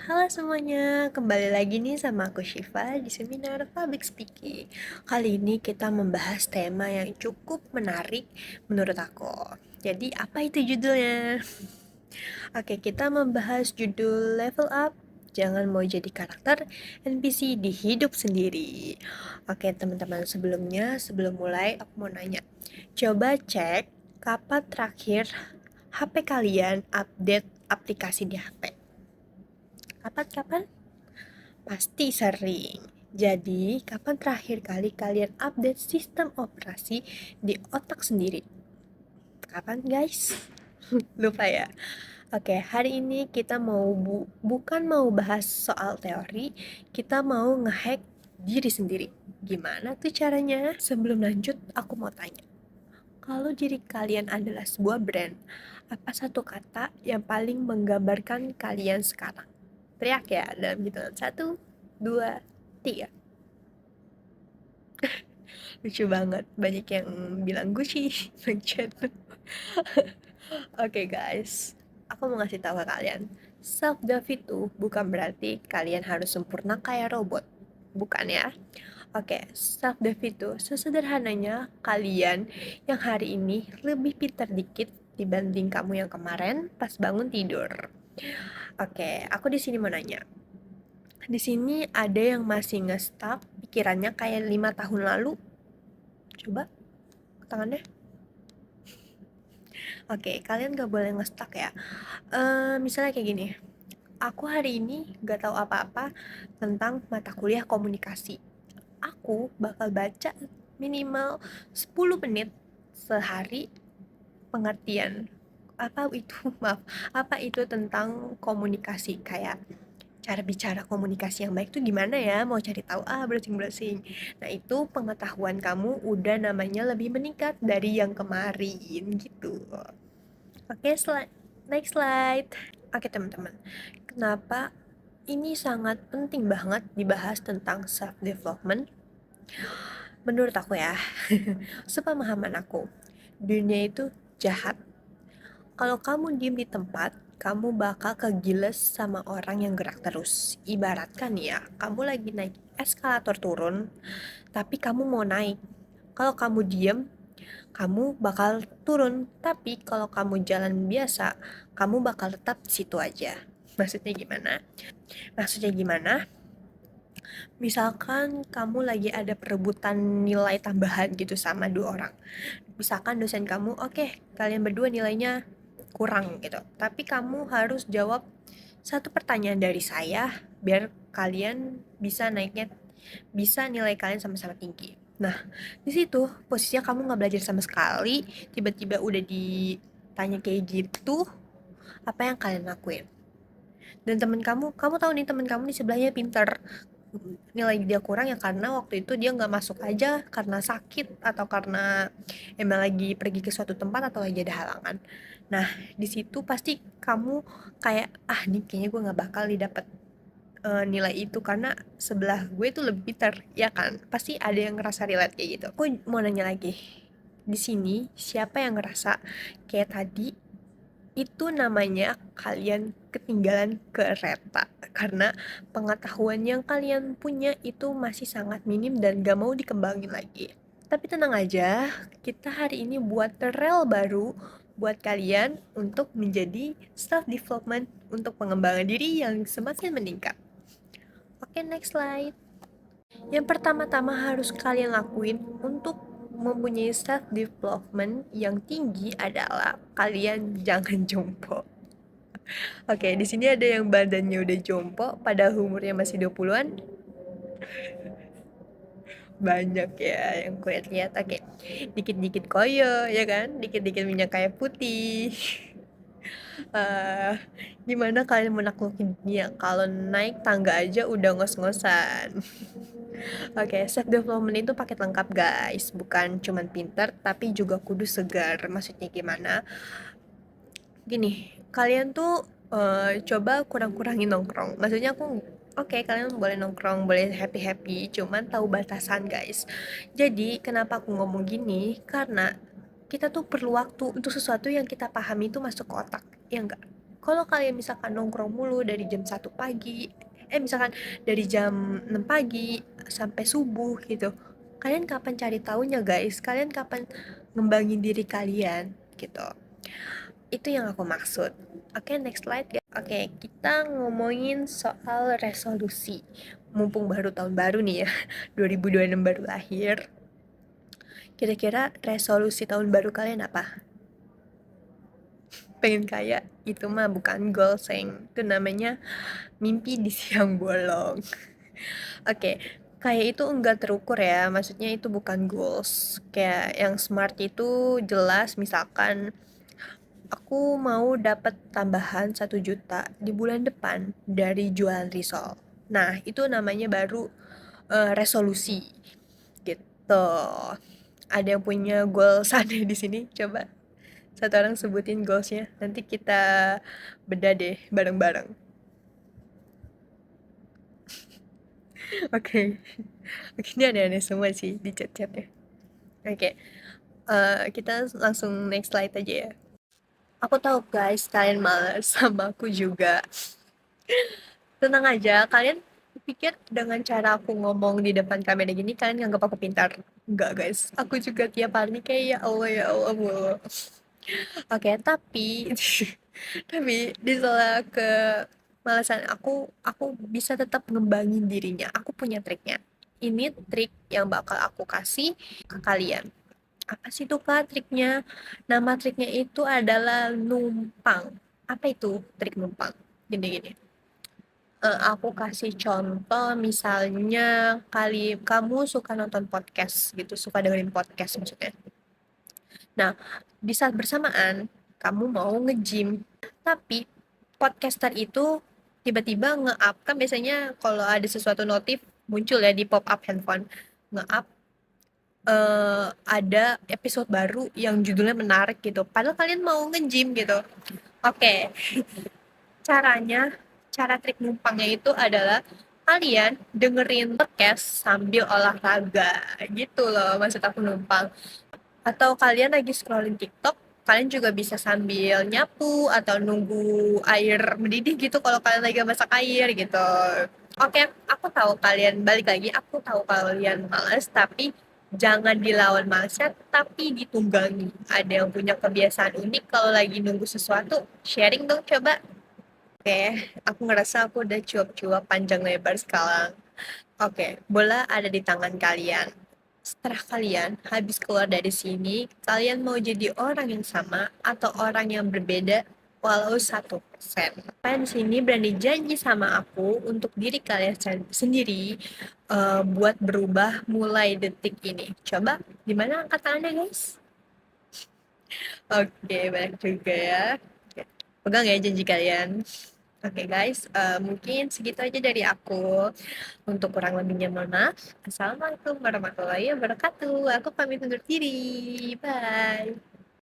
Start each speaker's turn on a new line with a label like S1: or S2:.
S1: Halo semuanya, kembali lagi nih sama aku Syifa di seminar Public Speaking. Kali ini kita membahas tema yang cukup menarik menurut aku. Jadi apa itu judulnya? Oke, kita membahas judul Level Up. Jangan mau jadi karakter NPC di hidup sendiri. Oke teman-teman, sebelum mulai aku mau nanya. Coba cek kapan terakhir HP kalian update aplikasi di HP. Kapan? Pasti sering. Jadi, kapan terakhir kali kalian update sistem operasi di otak sendiri? Kapan, guys? Lupa ya? Oke, hari ini kita bukan mau bahas soal teori, kita mau ngehack diri sendiri. Gimana tuh caranya? Sebelum lanjut, aku mau tanya. Kalau diri kalian adalah sebuah brand, apa satu kata yang paling menggambarkan kalian sekarang? Teriak ya dalam hitungan 1, 2, 3. Lucu banget, banyak yang bilang Gucci, chat. Oke guys, aku mau ngasih tahu ke kalian. Self love itu bukan berarti kalian harus sempurna kayak robot. Bukan ya. Oke, self love itu sesederhananya kalian yang hari ini lebih pintar dikit dibanding kamu yang kemarin pas bangun tidur. Oke, aku di sini mau nanya. Di sini ada yang masih nge-stuck pikirannya kayak 5 tahun lalu. Coba tangannya. Oke, kalian gak boleh nge-stuck ya. Misalnya kayak gini. Aku hari ini gak tahu apa-apa tentang mata kuliah komunikasi. Aku bakal baca minimal 10 menit sehari pengertian. Apa itu? Maaf. Apa itu tentang komunikasi? Kayak cara bicara komunikasi yang baik tuh gimana ya? Mau cari tahu browsing-browsing. Nah, itu pengetahuan kamu udah namanya lebih meningkat dari yang kemarin gitu. Oke, next slide. Oke, teman-teman. Kenapa ini sangat penting banget dibahas tentang self development? Menurut aku ya, sepemahaman aku, dunia itu jahat. Kalau kamu diem di tempat, kamu bakal kegiles sama orang yang gerak terus. Ibaratkan ya, kamu lagi naik eskalator turun, tapi kamu mau naik. Kalau kamu diem, kamu bakal turun. Tapi kalau kamu jalan biasa, kamu bakal tetap di situ aja. Maksudnya gimana? Misalkan kamu lagi ada perebutan nilai tambahan gitu sama dua orang. Misalkan dosen kamu, oke, kalian berdua nilainya kurang gitu. Tapi kamu harus jawab satu pertanyaan dari saya biar kalian bisa nilai kalian sama-sama tinggi. Nah, di situ posisinya kamu nggak belajar sama sekali, tiba-tiba udah ditanya kayak gitu, apa yang kalian lakuin? Dan kamu tahu nih temen kamu di sebelahnya pinter, nilai dia kurang ya karena waktu itu dia nggak masuk aja karena sakit atau karena emang lagi pergi ke suatu tempat atau lagi ada halangan. Nah, di situ pasti kamu kayak nih kayaknya gue nggak bakal dapet nilai itu karena sebelah gue tuh lebih pintar, ya kan? Pasti ada yang ngerasa relate kayak gitu. Aku mau nanya lagi, di sini siapa yang ngerasa kayak tadi itu namanya kalian ketinggalan kereta karena pengetahuan yang kalian punya itu masih sangat minim dan gak mau dikembangin lagi. Tapi tenang aja, kita hari ini buat rel baru buat kalian untuk menjadi self development untuk pengembangan diri yang semakin meningkat. Oke, next slide. Yang pertama-tama harus kalian lakuin untuk mempunyai self development yang tinggi adalah kalian jangan jompo. Oke, di sini ada yang badannya udah jompo padahal umurnya masih 20-an. Banyak ya yang gue lihat. Oke, dikit-dikit koyo ya kan, dikit-dikit minyak kayak putih. Eh, Gimana kalian menaklukin dunia kalau naik tangga aja udah ngos-ngosan? Oke, self development itu paket lengkap guys, bukan cuman pinter tapi juga kudu segar. Maksudnya gimana? Gini, kalian tuh coba kurang-kurangin nongkrong. Maksudnya oke, kalian boleh nongkrong, boleh happy-happy, cuman tahu batasan guys. Jadi kenapa aku ngomong gini? Karena kita tuh perlu waktu untuk sesuatu yang kita pahami itu masuk ke otak, ya enggak? Kalau kalian misalkan nongkrong mulu dari jam 1 pagi, misalkan dari jam 6 pagi sampai subuh gitu, kalian kapan cari taunya guys? Kalian kapan ngembangin diri kalian gitu? Itu yang aku maksud. Oke, next slide guys. Oke, kita ngomongin soal resolusi. Mumpung baru tahun baru nih ya, 2026 baru lahir. Kira-kira resolusi tahun baru kalian apa? Pengen kaya? Itu mah bukan goal, sayang. Itu namanya mimpi di siang bolong. Oke, kayak itu enggak terukur ya, maksudnya itu bukan goals. Kayak yang smart itu jelas, misalkan aku mau dapat tambahan 1 juta di bulan depan dari jualan risol. Nah, itu namanya baru resolusi gitu. Ada yang punya goals ada di sini? Coba satu orang sebutin goalsnya. Nanti kita beda deh bareng-bareng. Oke. Oke, ini aneh-aneh semua sih di chat-chatnya. Oke, kita langsung next slide aja ya. Aku tahu guys, kalian males sama aku juga. Tenang aja, kalian pikir dengan cara aku ngomong di depan kamera gini, kalian nganggap aku pintar? Enggak guys, aku juga tiap hari kayak ya Allah mulu. Oke, tapi tapi di sela kemalasan aku bisa tetap ngembangin dirinya. Aku punya triknya. Ini trik yang bakal aku kasih ke kalian. Apa sih tuh Kak triknya? Nama triknya itu adalah numpang. Apa itu trik numpang? Gini-gini. Aku kasih contoh misalnya kamu suka nonton podcast gitu, suka dengerin podcast maksudnya. Nah, di saat bersamaan kamu mau nge-gym, tapi podcaster itu tiba-tiba nge-up, kan biasanya kalau ada sesuatu notif muncul ya di pop up handphone, nge-up ada episode baru yang judulnya menarik gitu. Padahal kalian mau nge-gym gitu. Oke, cara trik numpangnya itu adalah kalian dengerin podcast sambil olahraga gitu loh maksud aku numpang. Atau kalian lagi scrolling TikTok, kalian juga bisa sambil nyapu atau nunggu air mendidih gitu kalau kalian lagi masak air gitu. Oke, aku tahu kalian balik lagi, aku tahu kalian males, tapi jangan dilawan malesnya, tapi ditunggangi. Ada yang punya kebiasaan unik kalau lagi nunggu sesuatu, sharing dong coba. Oke, aku ngerasa aku udah cuap-cuap panjang lebar sekarang. Oke, bola ada di tangan kalian. Setelah kalian habis keluar dari sini, kalian mau jadi orang yang sama atau orang yang berbeda walau 1%. Kalian di sini berani janji sama aku untuk diri kalian sendiri buat berubah mulai detik ini. Coba, gimana angkat tangannya guys? Oke, banyak juga ya. Oke, pegang ya janji kalian. Oke guys, mungkin segitu aja dari aku. Untuk kurang lebihnya mohon maaf. Assalamualaikum warahmatullahi wabarakatuh. Aku pamit undur diri. Bye.